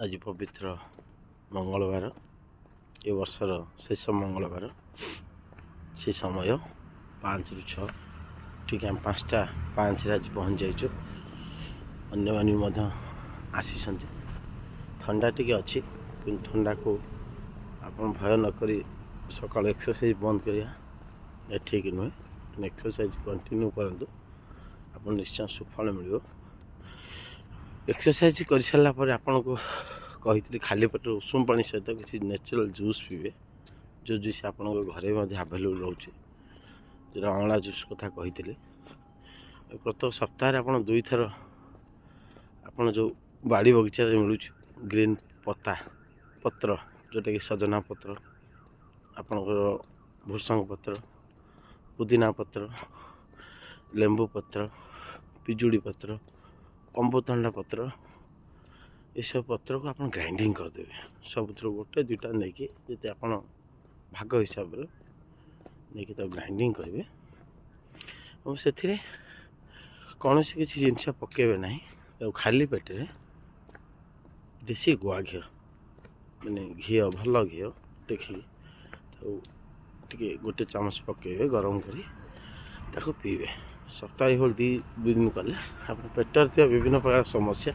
आज पवित्र मंगलवार ए वर्षर शेष मंगलवार से समय 5 ରୁ 6 ठीक आम 5:05 आज पहुँच जाइए। अन्य मानी आसी ठंडा टी अच्छी कि ठंडा को आप भय नक सका एक्सरसाइज बंद करा ठीक नुहे। एक्सरसाइज कंटिन्यू करूँ आप निश्चय सुफल मिल। एक्सरसाइज कर सारा पर आपन को कही खाली पेट उषुम पानी सहित किसी नेचुरल जूस पीबे जो जूस आप घरे आभेलेबल रोचे जो अँला जूस कथा कही। प्रत्येक सप्ताह आप 2 थर आप जो बाड़ी बगीचा मिलूँ ग्रीन पत्ता पत्र जोटा कि सजना पत्र आपणकर भूसंग पत्र पुदीना पत्र लेंबू पत्र पिजुड़ी पत्र अमृतभंडा पत्र ये सब पत्र को आप ग्राइंडिंग करदे सब गोटे 2टा नहीं कि जी आप भाग हिसाब से नहीं तो ग्राइंडिंग करेंगे और से कौन सी किसी जिनस पकेबे ना तो खाली पेटे देसी गुआ घी माने घी भल घी देखिए तो टे गोटे चामच पकेबे गरम करी ताको पीबे सप्ताह हो 2 दिन कले आप पेटर विभिन्न प्रकार समस्या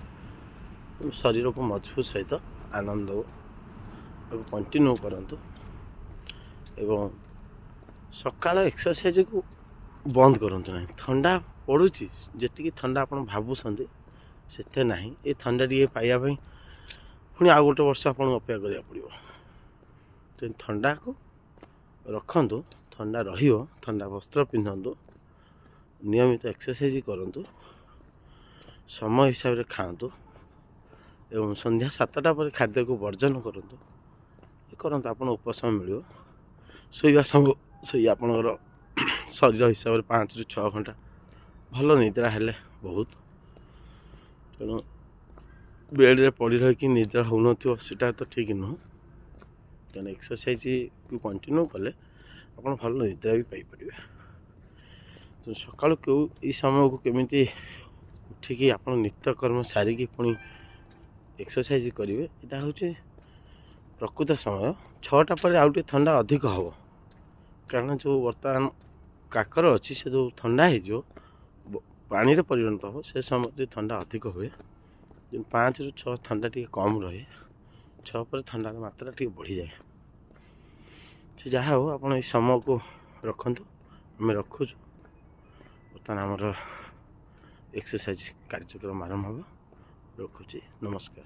शरीर को मजबूत सहित आनंद कंटिन्यू करंतु एवं सकाळ एक्सरसाइज को बंद करंतु नहीं। ठंडा पड़ुची जी ठंडा आप भावुंट से ना ये ठंडा टी पाइबा पुणी आ गोटे वर्ष आप अपेक्षा करा पड़ो तो ठंडा को रखु ठंडा ठंडा वस्त्र पिंधतु नियमित एक्सरसाइज करूँ समय हिसाब से खातु एवं संध्या 7टा पर खाद्य को वर्जन करूँ आप उपशम मिल शोवा समय से आपणकर शरीर हिसाब से 5 ରୁ 6 घंटा भल निद्रा हेले बहुत तेणु बेड्रे पड़ी रही निद्रा होता तो ठीक नुह तेणु एक्सरसाइज को कंटिन्यू कले आप भल निद्रा भी पाइपर। तो सका क्यों ये समय को केमी उठिकी आप नित्यकर्म सारिकी पुणी एक्सरसाइज करेंगे यहाँ हूँ प्रकृत समय 6टा पर आउ ठंडा अधिक हम कारण जो बर्तमान काकर अच्छी से जो ठंडा हो पानी परिणत हम से समय ठंडा अधिक हुए 5 ରୁ 6 ठंडा टी कम रहे 6 पर ठंडा मात्रा टी बढ़ी जाए से जहाँ हो आप समय को रखु आम रखुँ बर्तमान आमर एक्सरसाइज कार्यक्रम आरंभ हो रखुची नमस्कार।